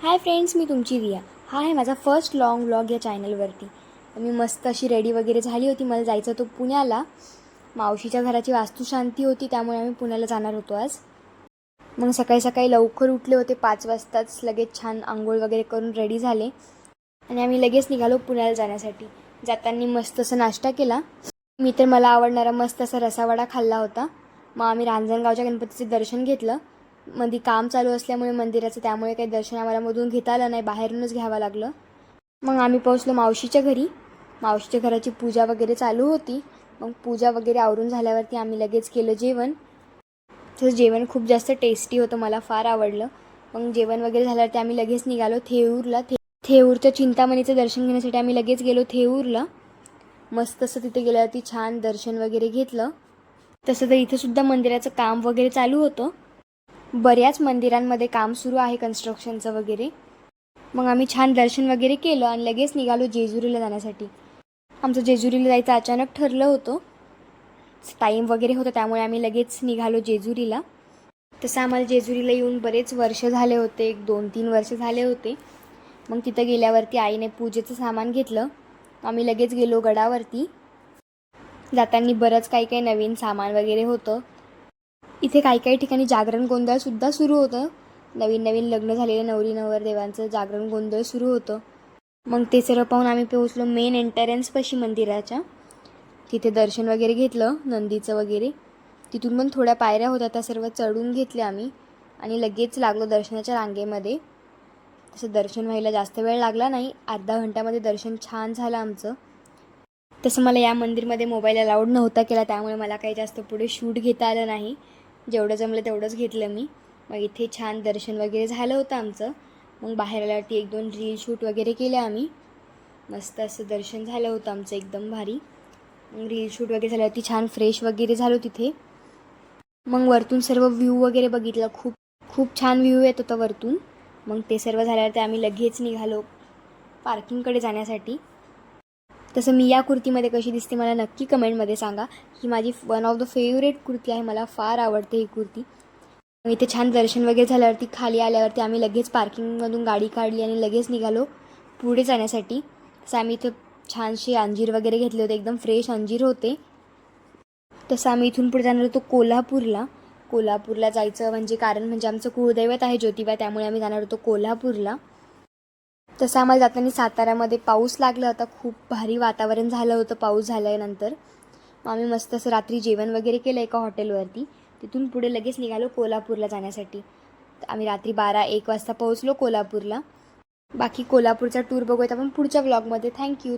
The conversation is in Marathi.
हाय फ्रेंड्स, मी तुमची रिया. हा आहे माझा फर्स्ट लाँग व्लॉग या चॅनलवरती. मी मस्त अशी रेडी वगैरे झाली होती. मला जायचं होतं पुण्याला. मावशीच्या घराची वास्तुशांती होती, त्यामुळे आम्ही पुण्याला जाणार होतो आज. मग सकाळी सकाळी लवकर उठले होते, 5 वाजताच लगेच छान आंघोळ वगैरे करून रेडी झाले आणि आम्ही लगेच निघालो पुण्याला जाण्यासाठी. जाताना मस्त असं नाश्ता केला. मी तर मला आवडणारा मस्त असा रसावडा खाल्ला होता. मग आम्ही रांजणगावच्या गणपतीचे दर्शन घेतलं. मध्ये काम चालू असल्यामुळे मंदिराचं, त्यामुळे काही दर्शन आम्हाला मधून घेता आलं नाही, बाहेरूनच घ्यावं लागलं. मग आम्ही पोहोचलो मावशीच्या घरी. मावशीच्या घराची पूजा वगैरे चालू होती. मग पूजा वगैरे आवरून झाल्यावरती आम्ही लगेच केलं जेवण. तसं जेवण खूप जास्त टेस्टी होतं, मला फार आवडलं. मग जेवण वगैरे झाल्यावरती आम्ही लगेच निघालो थेऊरला. थेऊरच्या चिंतामणीचं दर्शन घेण्यासाठी आम्ही लगेच गेलो थेऊरला. मस्त असं तिथे गेल्यावरती छान दर्शन वगैरे घेतलं. तसं तर इथंसुद्धा मंदिराचं काम वगैरे चालू होतं. बऱ्याच मंदिरांमध्ये काम सुरू आहे कन्स्ट्रक्शनचं वगैरे. मग आम्ही छान दर्शन वगैरे केलं आणि लगेच निघालो जेजुरीला जाण्यासाठी. आमचं जेजुरीला जायचं अचानक ठरलं होतं. टाईम वगैरे होतं, त्यामुळे आम्ही लगेच निघालो जेजुरीला. तसं आम्हाला जेजुरीला येऊन बरेच वर्ष झाले होते, 1-2-3 वर्ष झाले होते. मग तिथं गेल्यावरती आईने पूजेचं सामान घेतलं. आम्ही लगेच गेलो गडावरती. जाताना बरंच काही नवीन सामान वगैरे होतं. इथे काही ठिकाणी जागरण गोंधळसुद्धा सुरू होतं. नवीन नवीन लग्न झालेल्या नवरी नवरदेवांचं जागरण गोंधळ सुरू होतं. मग ते सर्व पाहून आम्ही पोहोचलो मेन एंट्रन्सपाशी मंदिराच्या. तिथे दर्शन वगैरे घेतलं नंदीचं वगैरे. तिथून पण थोड्या पायऱ्या होत्या, त्या सर्व चढून घेतल्या आम्ही आणि लगेच लागलो दर्शनाच्या रांगेमध्ये. तसं दर्शन व्हायला जास्त वेळ लागला नाही, अर्धा घंट्यामध्ये दर्शन छान झालं आमचं. तसं मला या मंदिरमध्ये मोबाईल अलाउड नव्हता केला, त्यामुळे मला काही जास्त पुढे शूट घेता आलं नाही. जेवढं जमलं तेवढंच घेतलं मी. मग इथे छान दर्शन वगैरे झालं होतं आमचं. मग बाहेर आल्यावरती 1-2 रील शूट वगैरे केले आम्ही. मस्त असं दर्शन झालं होतं आमचं, एकदम भारी. मग रील शूट वगैरे झाल्यावरती छान फ्रेश वगैरे झालो तिथे. मग वरतून सर्व व्ह्यू वगैरे बघितलं. खूप खूप छान व्ह्यू येत होता वरतून. मग ते सर्व झाल्यावरती आम्ही लगेच निघालो पार्किंगकडे जाण्यासाठी. तसं मी या कुर्तीमध्ये कशी दिसते मला नक्की कमेंटमध्ये सांगा. ही माझी one of the favourite kurti आहे, मला फार आवडते ही कुर्ती. इथे छान दर्शन वगैरे झाल्यावरती खाली आल्यावरती आम्ही लगेच पार्किंगमधून गाडी काढली आणि लगेच निघालो पुढे जाण्यासाठी. तसं आम्ही इथं छानसे अंजीर वगैरे घेतले होते, एकदम फ्रेश अंजीर होते. तसं आम्ही इथून पुढे जाणार होतो कोल्हापूरला. कोल्हापूरला जायचं म्हणजे आमचं कुळदैवत आहे ज्योतिबा, त्यामुळे आम्ही जाणार होतो कोल्हापूरला. तसं आम्हाला जाताना साताऱ्यामध्ये पाऊस लागला होता. खूप भारी वातावरण झालं होतं पाऊस झाल्यानंतर. मग आम्ही मस्त असं रात्री जेवण वगैरे केलं एका हॉटेलवरती. तिथून पुढे लगेच निघालो कोल्हापूरला जाण्यासाठी. आम्ही रात्री 12-1 वाजता पोहोचलो कोल्हापूरला. बाकी कोल्हापूरचा टूर बघूयात आपण पुढच्या व्लॉगमध्ये. थँक्यू.